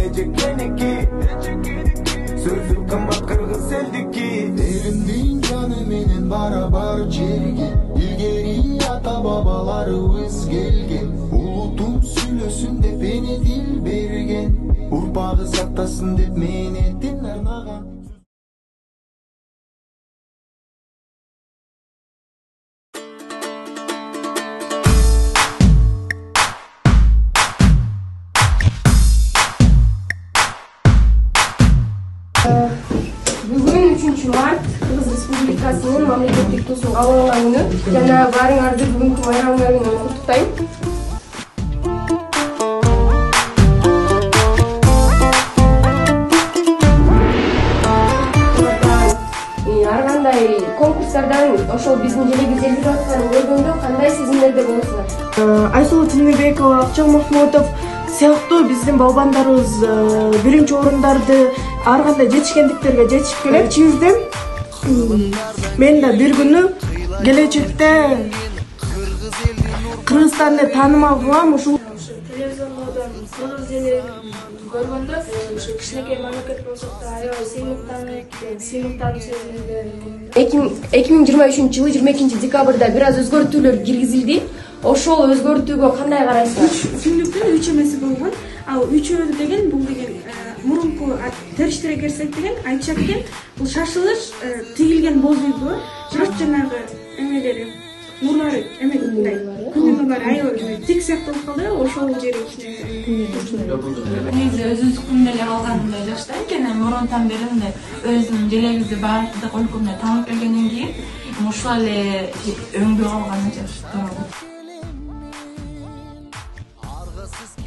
gelecek meneki. Sözü kımbat kırgız eldiki. Elimdin canı menen barabar жерге. İlgeri ata babalarыбыз келген. Улутум сүйлөсүн деп эне дил берген. Урпагы сактасын деп менетин арнаган. Бүгін 3 март Кыргыз Республикасынын мамлекеттик туусун кабыл алган күнү. Жана баарыңарды бүгүнкү майрамыңар менен куттуктайм. Ар кандай конкурстардан ошол биздин желеги желбирип атканын көргөндө кандай сезимдерде болосуңар? Айсулу Тыныбекова, Акчал Махмутов сыяктуу биздин балбандарыбыз биринчи орундарды ар кандай жетишкендиктерге жетишип келет. Чиздим. Мен да бир күнү келечекте Кыргызстанды таанымал кылам. Ушул телевизордон кыргыз элин көргөндө кичинекей мамлекет болсок да аябай сыймыктанып сезилди. 2023 жылы 22 декабрда бир аз өзгөртүүлөр киргизилди. Ошол өзгөртүүгө кандай карайсыздар? Түндүктөн 3 эмеси болгон. Ал 3 деген бул деген мурунку териштире керсек деген айтышат экен. Бул шашылыш тигилген боз үйгө жаш жанагы эмелери нурлары эме мындай күн нурлары аябай тик сыяктуу болуп калды. Ошол жери негизи өзүбүз күндө эле калгандай жакшы да экен. Мурунтан бери мындай өзүнүн желегибизди баардык өлкөмдө таанып келгенден кийин ушул эле өңдөө калганы жакшы.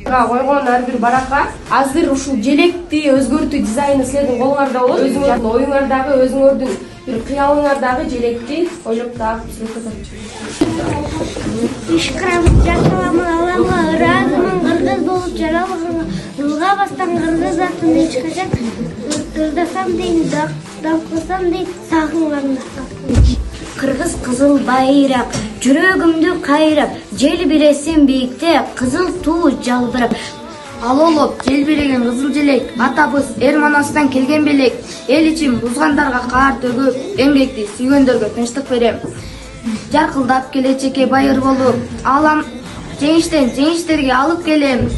Койгон ар бир баракка азыр ушул желекти өзгөртүү дизайны силердин колуңарда болот. Өзүңөрдүн оюңардагы, өзүңөрдүн бир кыялыңардагы желекти ойлоп таап сүрөткө тартып. Ишкырабыз жашаламын аламга ыраазымын кыргыз болуп жаралган. Жылга бастан кыргыз атын эч качан ырдасам дейм, даңкысам дейм, сагынганымда. Кыргыз кызыл байрак, жүрөгүмдү кайрап, желбиресин бийикте, кызыл туу жалбырап. Ал олоп желбиреген кызыл желек, атабыз Эрманастан келген белек. Эл ичин бузгандарга каар төгүп, эмгекти сүйгөндөргө тынчтык берем. Жаркылдап келечекке байыр болуп, алам жеңиштен жеңиштерге алып келем.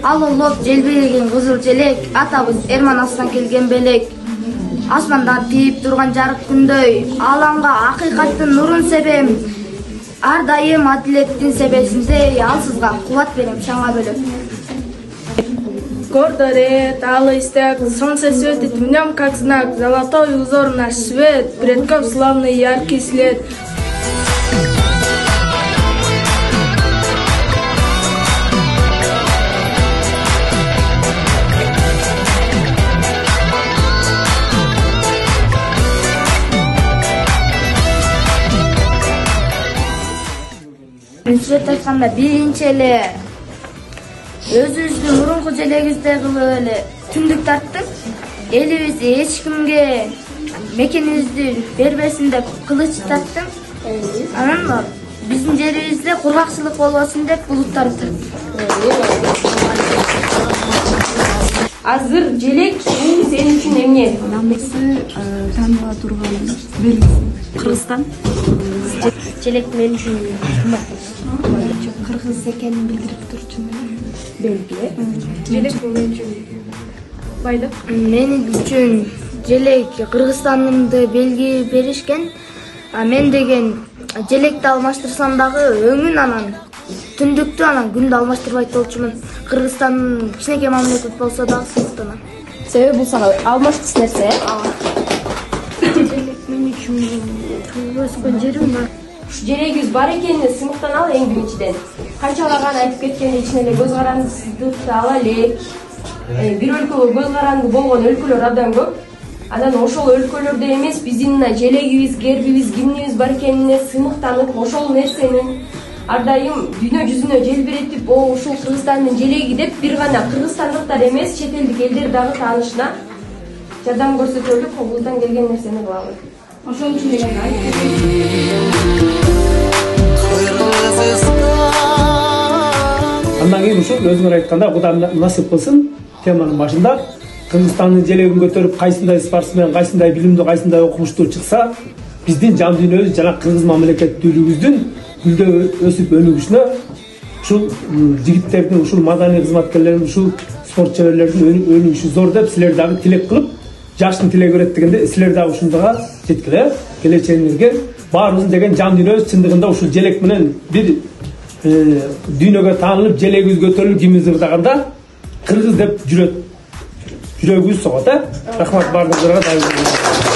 Ал олоп желбиреген кызыл желек, атабыз Эрманастан келген белек. Асмандан тийип турган жарык күндөй, аламга акыйкаттын нурун себем. Ар дайым адилеттин себесиндей, ал сизга кубат берем шаңа бөлөп. Гордо алый стяг, солнце светит в нем как знак, золотой узор наш свет, предков славный яркий след. Сүрөт айтканда биринчи эле өзүбүздүн мурунку желегибизде кылып эле түндүк тарттык. Элибизди эч кимге мекенибизди бербесин деп кылыч тарттым. Анан биздин жерибизде кургакчылык болбосун деп булуттарды тарттым. Азыр желек сен үчүн эмне? Намысы тааныла турган белгиси. Кыргызстан. Желек мен үчүн Кыргыз экенин билдирип турчу Белги. желек мен үчүн байлык. Мен үчүн желек Кыргызстанымды белги беришкен. Мен деген желекти алмаштырсам дагы өңүн анан түндүктү анан күндү алмаштырбайт болчумун. Кыргызстан кичинекей мамлекет болсо дагы сыйыктанам. Себеби бул сага алмаштык нерсе. желек мен үчүн өскөн жерим бар. Ушу жерегибиз бар экенине сыймыктаналы эң биринчиден. Канчалаган айтып кеткенде ичине эле көз карандысыздыкты ала элек. Бир өлкөгө көз каранды болгон өлкөлөр абдан көп. Анан ошол өлкөлөрдө эмес биздин мына желегибиз, гербибиз, гимнибиз бар экенине сыймыктанып, ошол нерсенин ар дайым дүйнө жүзүнө желбиретип, ушул Кыргызстандын желеги деп бир гана кыргызстандыктар эмес, чет элдик элдер дагы таанышына жардам көрсөтөлүп, колубуздан келген нерсени кылабыз. Ошон үчүн эле Андан кийин ушул өзүңөр айтканда Кудай насип кылсын, теманын башында. Кыргызстандын желегин көтөрүп кайсындай спортсмен, кайсындай билимдүү, кайсындай окумуштуу чыкса, биздин жан дүйнөбүз жана кыргыз мамлекеттүүлүгүбүздүн гүлдөп өсүп өнүгүшүнө ушул жигиттердин, ушул маданий кызматкерлердин, ушул спорт чеберлердин өнүгүшү зор деп силер дагы тилек кылып, жаштын тилеги өрөт дегенде силер дагы ушундага жеткиле. Келечегиңизге баарыбыздын деген жан дүйнөбүз чындыгында ушул желек менен бир дүйнөгө таанылып, желегибиз көтөрүлүп, кимиз ырдаганда кыргыз деп жүрөт. Жүрөгүбүз согот, Рахмат баардыгыңарга.